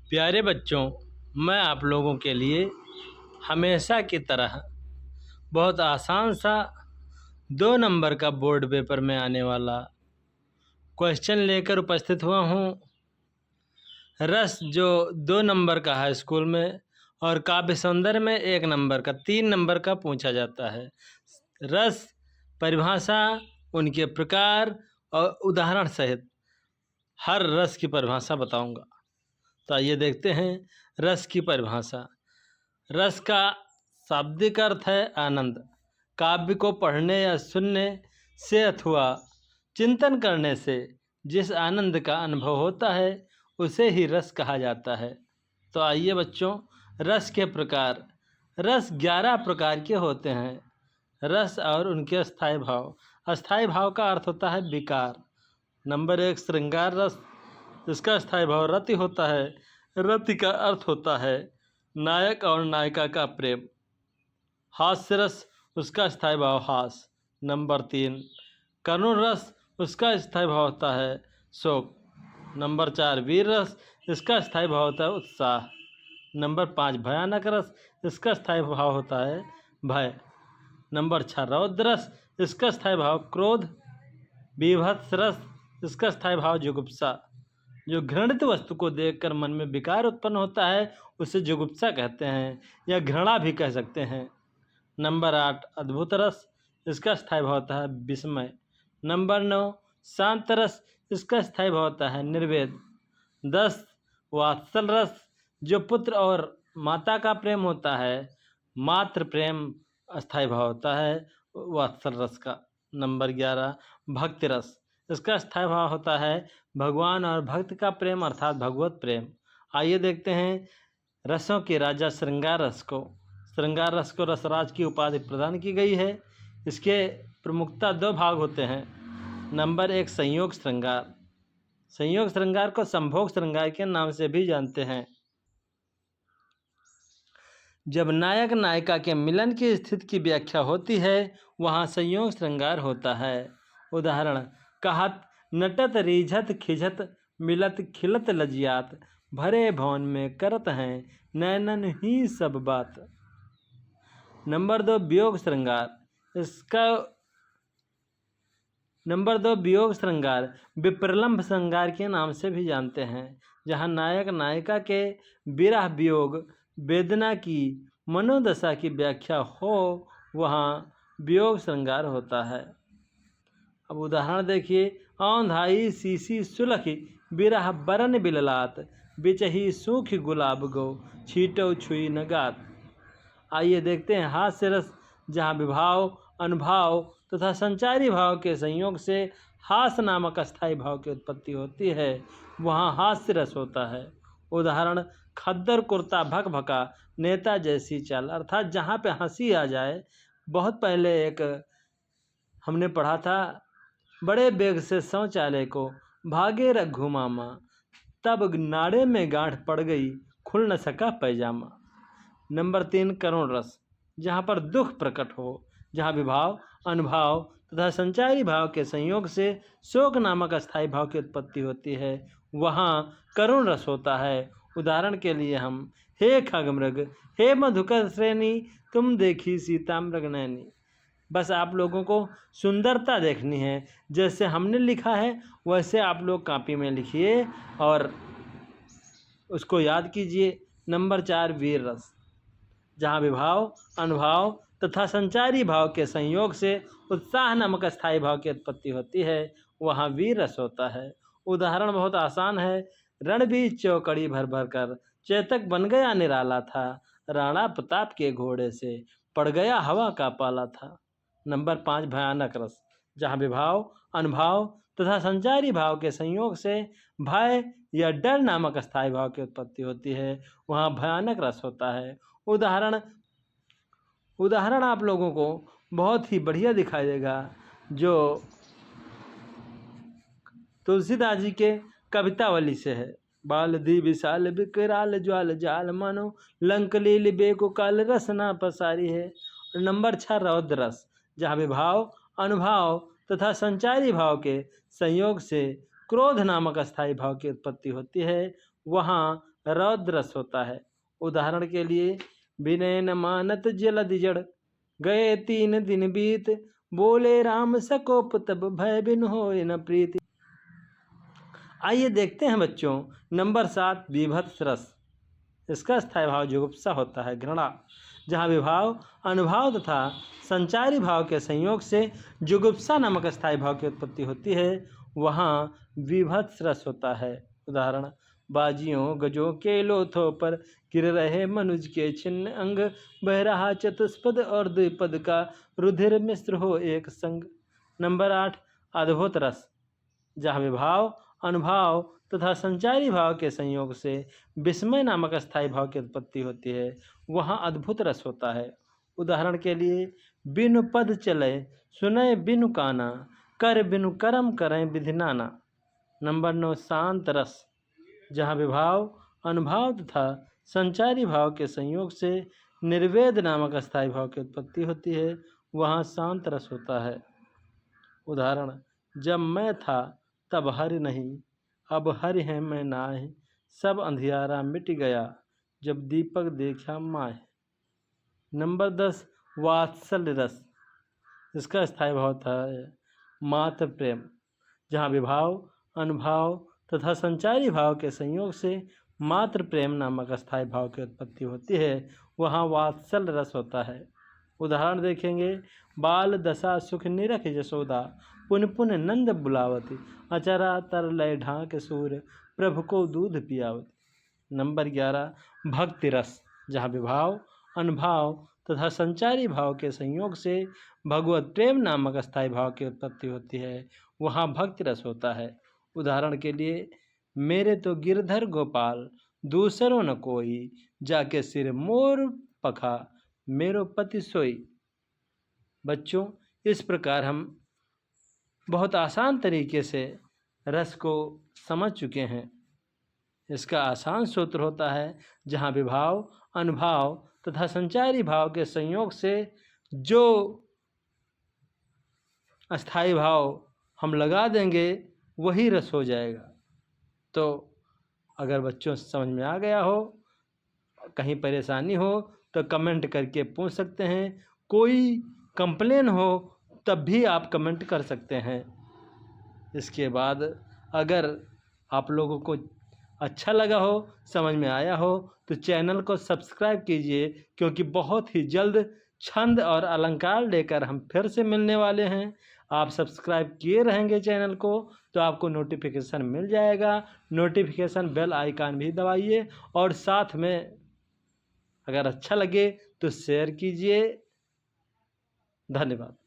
प्यारे बच्चों, मैं आप लोगों के लिए हमेशा की तरह बहुत आसान सा 2 नंबर का बोर्ड पेपर में आने वाला क्वेश्चन लेकर उपस्थित हुआ हूँ। रस जो 2 नंबर का है स्कूल में, और काव्य सौंदर्य में 1 नंबर का, 3 नंबर का पूछा जाता है। रस, परिभाषा, उनके प्रकार और उदाहरण सहित हर रस की परिभाषा बताऊंगा। तो आइए देखते हैं रस की परिभाषा। रस का शाब्दिक अर्थ है आनंद। काव्य को पढ़ने या सुनने से अथवा चिंतन करने से जिस आनंद का अनुभव होता है उसे ही रस कहा जाता है। तो आइए बच्चों, रस के प्रकार। रस 11 प्रकार के होते हैं। रस और उनके अस्थायी भाव। अस्थायी भाव का अर्थ होता है विकार। नंबर 1 श्रृंगार रस, इसका अस्थायी भाव रति होता है। रति का अर्थ होता है नायक और नायिका का प्रेम। हास्य रस, उसका स्थायी भाव हास। नंबर 3 करुण रस, उसका स्थायी भाव होता है शोक। नंबर 4 वीर रस, इसका स्थायी भाव होता है उत्साह। नंबर 5 भयानक रस, इसका स्थायी भाव होता है भय। नंबर 6 रौद्र रस, इसका स्थायी भाव क्रोध। बीभत्स रस, इसका स्थायी भाव जुगुप्सा। जो घृणित वस्तु को देखकर मन में विकार उत्पन्न होता है उसे जुगुप्सा कहते हैं, या घृणा भी कह सकते हैं। नंबर 8 अद्भुत रस, इसका स्थायी भाव होता है विस्मय। नंबर 9 शांत रस, इसका स्थायी भाव होता है निर्वेद। 10 वात्सल रस, जो पुत्र और माता का प्रेम होता है, मातृ प्रेम अस्थायी भाव होता है वात्सल रस का। नंबर 11 भक्ति रस, इसका स्थायी भाव होता है भगवान और भक्त का प्रेम अर्थात भगवत प्रेम। आइए देखते हैं रसों के राजा श्रृंगार रस को। श्रृंगार रस को रसराज की उपाधि प्रदान की गई है। इसके प्रमुखता 2 भाग होते हैं। नंबर 1 संयोग श्रृंगार। संयोग श्रृंगार को संभोग श्रृंगार के नाम से भी जानते हैं। जब नायक नायिका के मिलन की स्थिति की व्याख्या होती है वहाँ संयोग श्रृंगार होता है। उदाहरण कहत नटत रीझत खिझत मिलत खिलत लजियात भरे भवन में करत हैं नैनन ही सब बात। नंबर 2 वियोग श्रृंगार। इसका नंबर 2 वियोग श्रृंगार विप्रलंभ श्रृंगार के नाम से भी जानते हैं। जहाँ नायक नायिका के विरह वियोग वेदना की मनोदशा की व्याख्या हो वहाँ वियोग श्रृंगार होता है। अब उदाहरण देखिए। औंधाई सीसी सुलख बिरह बरन बिललात बिचही सूख गुलाब गो छीटो छुई नगात। आइए देखते हैं हास्य रस। जहाँ विभाव अनुभाव तथा संचारी भाव के संयोग से हास नामक अस्थायी भाव की उत्पत्ति होती है वहाँ हास्य रस होता है। उदाहरण खद्दर कुर्ता भक भका नेता जैसी चाल, अर्थात जहाँ पे हंसी आ जाए। बहुत पहले एक हमने पढ़ा था, बड़े बेग से शौचालय को भागे रघु मामा तब नाड़े में गांठ पड़ गई खुल न सका पैजामा। नंबर 3 करुण रस, जहाँ पर दुख प्रकट हो, जहाँ विभाव अनुभाव तथा संचारी भाव के संयोग से शोक नामक अस्थायी भाव की उत्पत्ति होती है वहाँ करुण रस होता है। उदाहरण के लिए हम हे खगमृग हे मधुकर श्रेणी तुम देखी सीता मृग नैनी। बस आप लोगों को सुंदरता देखनी है, जैसे हमने लिखा है वैसे आप लोग कॉपी में लिखिए और उसको याद कीजिए। नंबर 4 वीर रस, जहाँ विभाव अनुभाव तथा संचारी भाव के संयोग से उत्साह नामक अस्थायी भाव की उत्पत्ति होती है वहाँ वीर रस होता है। उदाहरण बहुत आसान है। रणबीर चौकड़ी भर भर कर चेतक बन गया निराला था राणा प्रताप के घोड़े से पड़ गया हवा का पाला था। नंबर 5 भयानक रस, जहाँ विभाव अनुभाव तथा संचारी भाव के संयोग से भय या डर नामक अस्थायी भाव की उत्पत्ति होती है वहाँ भयानक रस होता है। उदाहरण आप लोगों को बहुत ही बढ़िया दिखाई देगा जो तुलसीदास जी के कवितावली से है। बाल दी विशाल विकराल ज्वाल जाल मानो लंक लील बेको काल रसना पसारी है। और नंबर 6 रौद्र रस, जहाँ विभाव अनुभाव तथा संचारी भाव के संयोग से क्रोध नामक अस्थायी भाव की उत्पत्ति होती है वहाँ रौद्रस होता है। उदाहरण के लिए, विनय न मानत जलद जड़, गए 3 दिन बीत, बोले राम सकोप तब भय बिन होय न प्रीति। आइए देखते हैं बच्चों, नंबर 7 विभत्स रस। इसका स्थायी भाव जुगुप्सा होता है, घृणा। जहाँ विभाव, अनुभाव तथा संचारी भाव के संयोग से जुगुप्सा नामक स्थायी भाव की उत्पत्ति होती है, वहाँ विभत्स रस होता है। उदाहरण, बाजियों गजों के लोथों पर गिर रहे मनुज के छिन्न अंग, बह रहा चतुष्पद और द्विपद का रुधिर मिश्र हो एक संग। नंबर 8 अद्भुत रस। जहाँ विभाव, अनुभाव तथा संचारी भाव के संयोग से विस्मय नामक स्थायी भाव की उत्पत्ति होती है, वहाँ अद्भुत रस होता है। उदाहरण के लिए, बिनु पद चले सुनय बिनु काना, कर बिनु करम करें विधि नाना। नंबर 9 शांत रस। जहाँ विभाव, अनुभाव तथा संचारी भाव के संयोग से निर्वेद नामक स्थायी भाव की उत्पत्ति होती है, वहाँ शांत रस होता है। उदाहरण, जब मैं था तब हरि नहीं, अब हरि है मैं नाहि, सब अंधियारा मिट गया, जब दीपक देखा माह। नंबर 10 वात्सल्य रस। इसका स्थायी भाव होता है मात्र प्रेम। जहाँ विभाव, अनुभाव तथा संचारी भाव के संयोग से मात्र प्रेम नामक स्थायी भाव की उत्पत्ति होती है, वहाँ वात्सल्य रस होता है। उदाहरण देखेंगे, बाल दशा सुख निरख यशोदा, पुन पुन नंद बुलावती, अचरा तर लय ढाक सूर्य, प्रभु को दूध पियावती। नंबर 11 भक्ति रस। जहाँ विभाव, अनुभाव तथा संचारी भाव के संयोग से भगवत प्रेम नामक स्थायी भाव की उत्पत्ति होती है, वहाँ भक्ति रस होता है। उदाहरण के लिए, मेरे तो गिरधर गोपाल, दूसरों न कोई, जाके सिर मोर पखा, मेरो पति सोई। बच्चों, इस प्रकार हम बहुत आसान तरीके से रस को समझ चुके हैं। इसका आसान सूत्र होता है, जहाँ विभाव, अनुभाव तथा संचारी भाव के संयोग से जो अस्थायी भाव हम लगा देंगे वही रस हो जाएगा। तो अगर बच्चों समझ में आ गया हो, कहीं परेशानी हो तो कमेंट करके पूछ सकते हैं। कोई कंप्लेन हो तब भी आप कमेंट कर सकते हैं। इसके बाद अगर आप लोगों को अच्छा लगा हो, समझ में आया हो, तो चैनल को सब्सक्राइब कीजिए, क्योंकि बहुत ही जल्द छंद और अलंकार लेकर हम फिर से मिलने वाले हैं। आप सब्सक्राइब किए रहेंगे चैनल को तो आपको नोटिफिकेशन मिल जाएगा। नोटिफिकेशन बेल आइकन भी दबाइए और साथ में अगर अच्छा लगे तो शेयर कीजिए। धन्यवाद।